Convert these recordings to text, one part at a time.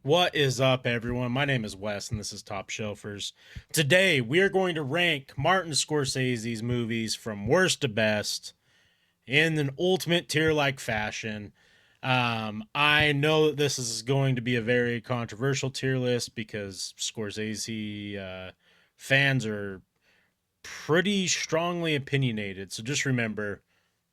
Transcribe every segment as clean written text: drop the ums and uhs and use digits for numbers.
What is up, everyone? My name is Wes, and this is Topshelfers. Today, we are going to rank Martin Scorsese's movies from worst to best in an ultimate tier-like fashion. I know that this is going to be a very controversial tier list because Scorsese fans are pretty strongly opinionated. So just remember,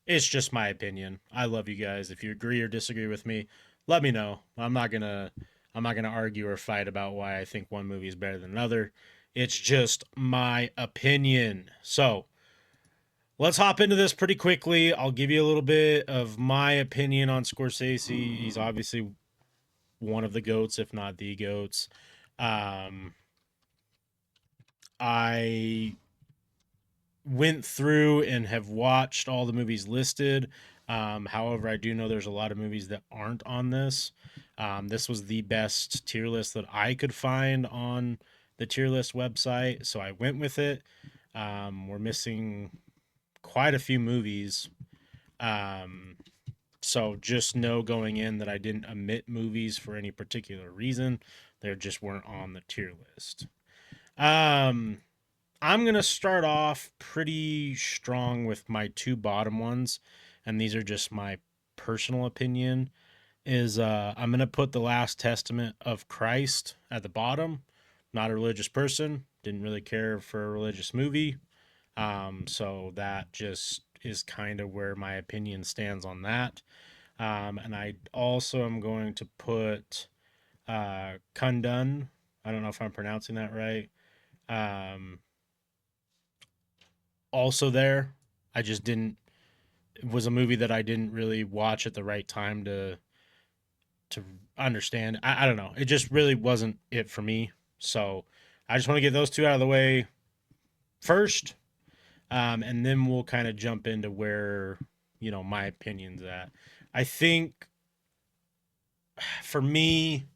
it's just my opinion. I love you guys. If you agree or disagree with me, let me know. I'm not gonna argue or fight about why I think one movie is better than another. It's just my opinion. So let's hop into this pretty quickly. I'll give you a little bit of my opinion on Scorsese. He's obviously one of the goats, if not the goats. Um, I went through and have watched all the movies listed. However, I do know there's a lot of movies that aren't on this. This was the best tier list that I could find on the tier list website, so I went with it. We're missing quite a few movies. Um, so just know going in that I didn't omit movies for any particular reason. They just weren't on the tier list. Um, I'm gonna start off pretty strong with my two bottom ones, and these are just my personal opinion. Is I'm gonna put the Last Testament of Christ at the bottom. Not a religious person, didn't really care for a religious movie, so that just is kind of where my opinion stands on that. And I also am going to put Kundun. I don't know if I'm pronouncing that right. Um, Also there. I just didn't. It was a movie that I didn't really watch at the right time to understand. I don't know. It just really wasn't it for me. So I just want to get those two out of the way first, and then we'll kind of jump into where my opinions at. I think for me,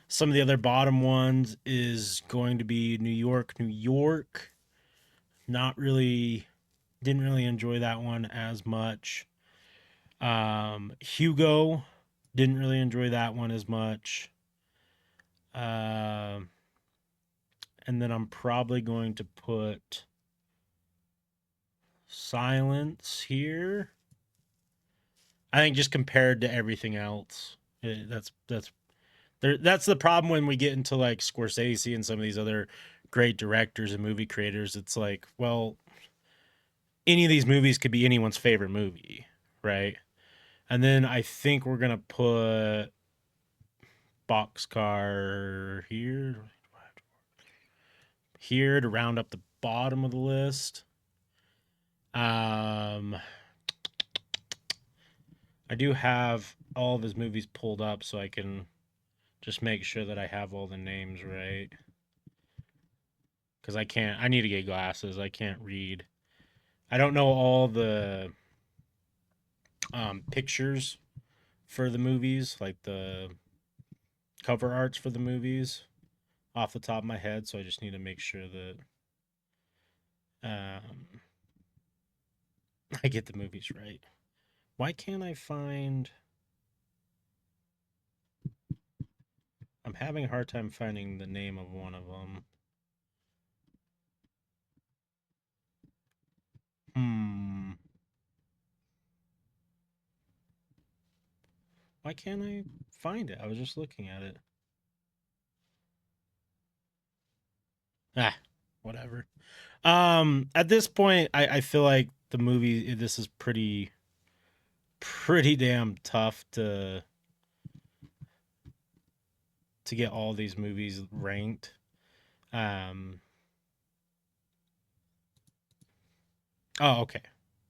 some of the other bottom ones is going to be New York, New York. Not really, didn't really enjoy that one as much. Hugo, didn't really enjoy that one as much. Um, and then I'm probably going to put Silence here. I think just compared to everything else, that's the problem when we get into like Scorsese and some of these other great directors and movie creators. It's like, well, any of these movies could be anyone's favorite movie, right? And then I think we're gonna put Boxcar here to round up the bottom of the list. Um, I do have all of his movies pulled up so I can just make sure that I have all the names right. Because I need to get glasses. I can't read. I don't know all the pictures for the movies, like the cover arts for the movies off the top of my head. So I just need to make sure that um, I get the movies right. Why can't I find. I'm having a hard time finding the name of one of them. Hmm. Why can't I find it? I was just looking at it. Ah, whatever. At this point, I feel like the movie this is pretty damn tough to get all these movies ranked. Um, oh, okay.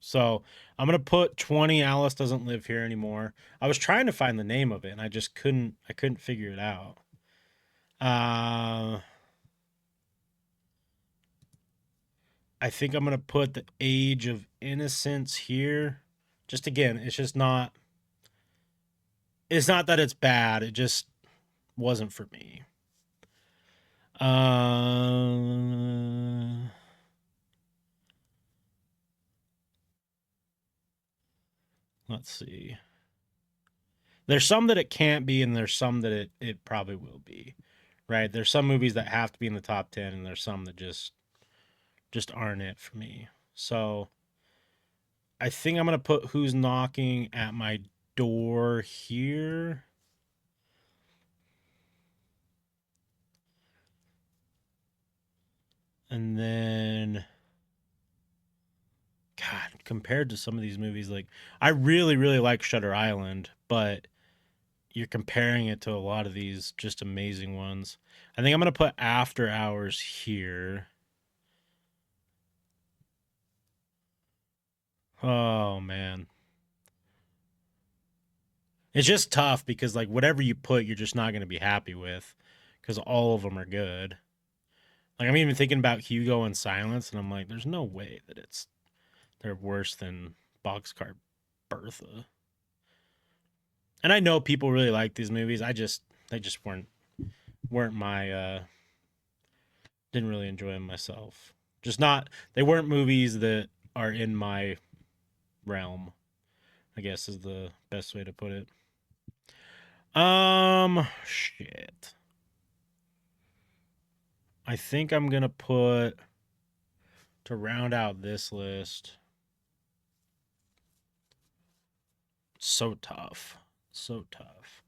So I'm gonna put 20. Alice doesn't live here anymore. I was trying to find the name of it, and I just couldn't. I couldn't figure it out. Uh, I think I'm gonna put the Age of Innocence here. Just again, it's just not. It's not that it's bad. It just wasn't for me. Uh, let's see. There's some that it can't be, and there's some that it probably will be. Right? There's some movies that have to be in the top 10, and there's some that just aren't it for me. So I think I'm gonna put Who's Knocking at My Door here. And then God, compared to some of these movies, like I really, really like Shutter Island, but you're comparing it to a lot of these just amazing ones. I think I'm gonna put After Hours here. Oh man. It's just tough because like whatever you put, you're just not gonna be happy with because all of them are good. Like I'm even thinking about Hugo and Silence, and I'm like, there's no way that they're worse than Boxcar Bertha. And I know people really like these movies. They just weren't my didn't really enjoy them myself. Just not they weren't movies that are in my realm, I guess is the best way to put it. Shit. I think I'm going to put to round out this list. So tough. So tough.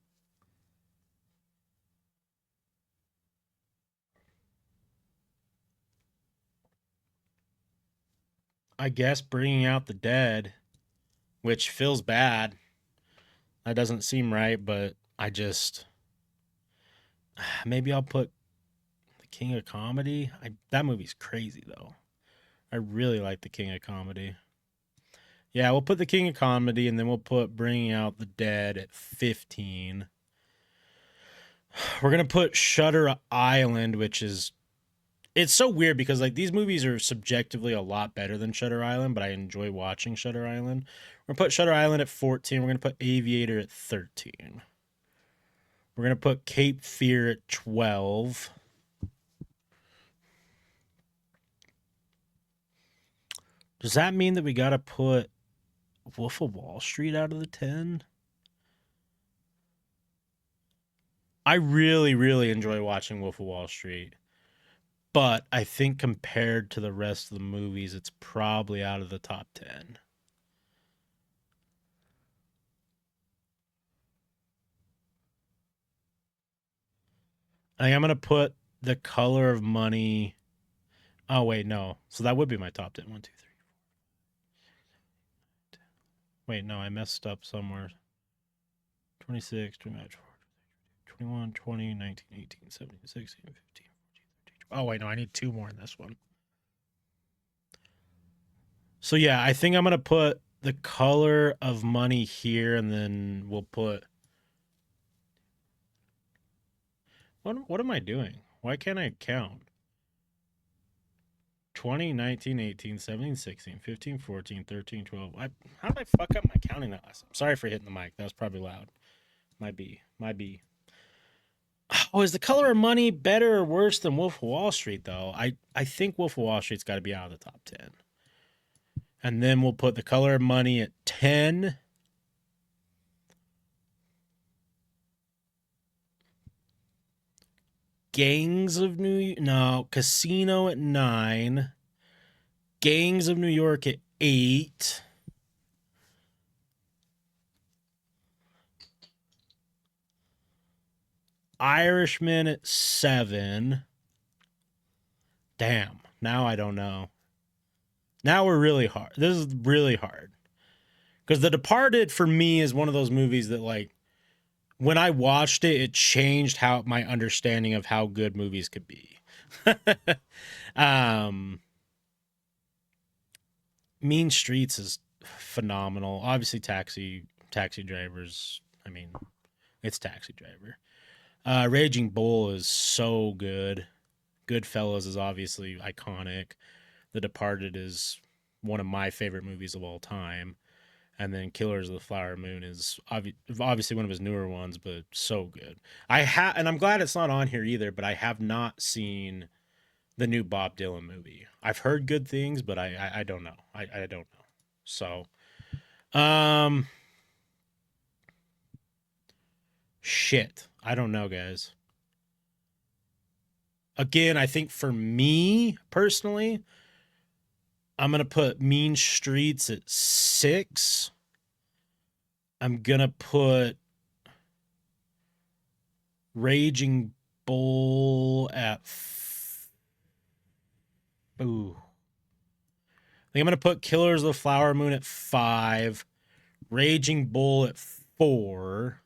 I guess Bringing Out the Dead, which feels bad. That doesn't seem right, but I just maybe I'll put The King of Comedy. That movie's crazy though. I really like The King of Comedy. Yeah, we'll put The King of Comedy, and then we'll put Bringing Out the Dead at 15. We're gonna put Shutter Island, which is it's so weird because like these movies are subjectively a lot better than Shutter Island, but I enjoy watching Shutter Island. We're gonna put Shutter Island at 14. We're gonna put Aviator at 13. We're gonna put Cape Fear at 12. Does that mean that we gotta put Wolf of Wall Street out of the 10? I really, really enjoy watching Wolf of Wall Street, but I think compared to the rest of the movies, it's probably out of the top 10. I think I'm gonna put The Color of Money. Oh wait, no. So that would be my top 10. 1, 2, 3. Wait, no, I messed up somewhere. 26, 29, 21, 20, 19, 18, 17, 16, 15, 14, 13. Oh wait, no, I need two more in this one. So yeah, I think I'm gonna put The Color of Money here, and then we'll put what am I doing? Why can't I count? 20, 19, 18, 17, 16, 15, 14, 13, 12. How did I fuck up my counting that last time? Sorry for hitting the mic. That was probably loud. Might be. Might be. Oh, is The Color of Money better or worse than Wolf of Wall Street, though? I think Wolf of Wall Street's got to be out of the top 10. And then we'll put The Color of Money at 10. Gangs of New York. No, Casino at 9. Gangs of New York at 8. Irishman at 7. Damn. Now I don't know. Now we're really hard. This is really hard. Because The Departed for me is one of those movies that like when I watched it, it changed how my understanding of how good movies could be. um Mean Streets is phenomenal. Obviously Taxi Drivers, I mean, it's Taxi Driver. Raging Bull is so good. Goodfellas is obviously iconic. The Departed is one of my favorite movies of all time. And then Killers of the Flower Moon is obviously one of his newer ones, but so good. And I'm glad it's not on here either, but I have not seen the new Bob Dylan movie. I've heard good things, but I don't know. I don't know. So, um, Shit. I don't know, guys. Again, I think for me personally, I'm going to put Mean Streets at 6. I'm going to put Raging Bull at ooh. I think I'm going to put Killers of the Flower Moon at 5. Raging Bull at 4.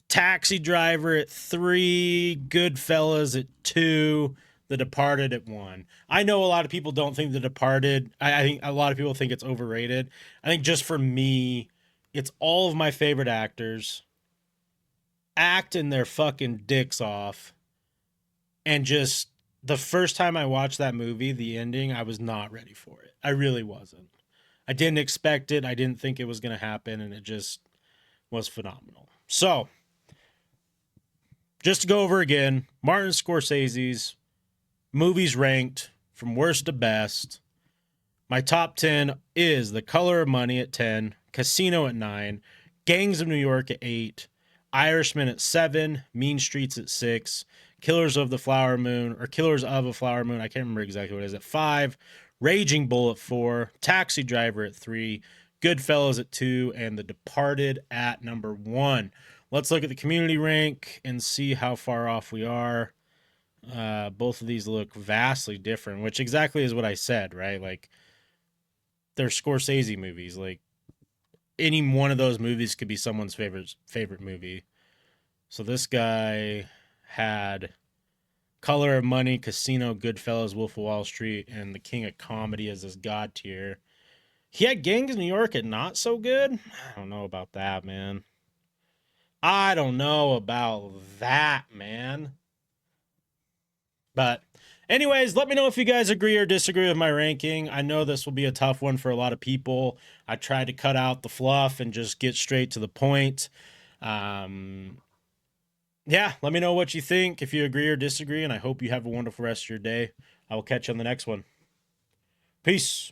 Taxi Driver at 3, Goodfellas at 2, The Departed at 1. I know a lot of people don't think The Departed. I think a lot of people think it's overrated. I think just for me, it's all of my favorite actors acting their fucking dicks off, and just the first time I watched that movie, the ending, I was not ready for it. I really wasn't. I didn't expect it. I didn't think it was going to happen, and it just was phenomenal. So, just to go over again, Martin Scorsese's movies ranked from worst to best. My top 10 is The Color of Money at 10, Casino at 9, Gangs of New York at 8, Irishman at 7, Mean Streets at 6, Killers of the Flower Moon, or Killers of a Flower Moon, I can't remember exactly what it is, at 5, Raging Bull at 4, Taxi Driver at 3, Goodfellas at 2, and The Departed at number 1. Let's look at the community rank and see how far off we are. Both of these look vastly different, which exactly is what I said, right? Like, they're Scorsese movies. Like, any one of those movies could be someone's favorite movie. So this guy had Color of Money, Casino, Goodfellas, Wolf of Wall Street, and The King of Comedy as his god tier. He had Gangs of New York at not so good. I don't know about that, man. I don't know about that, man. But anyways, let me know if you guys agree or disagree with my ranking. I know this will be a tough one for a lot of people. I tried to cut out the fluff and just get straight to the point. Um, yeah, let me know what you think, if you agree or disagree, and I hope you have a wonderful rest of your day. I will catch you on the next one. Peace.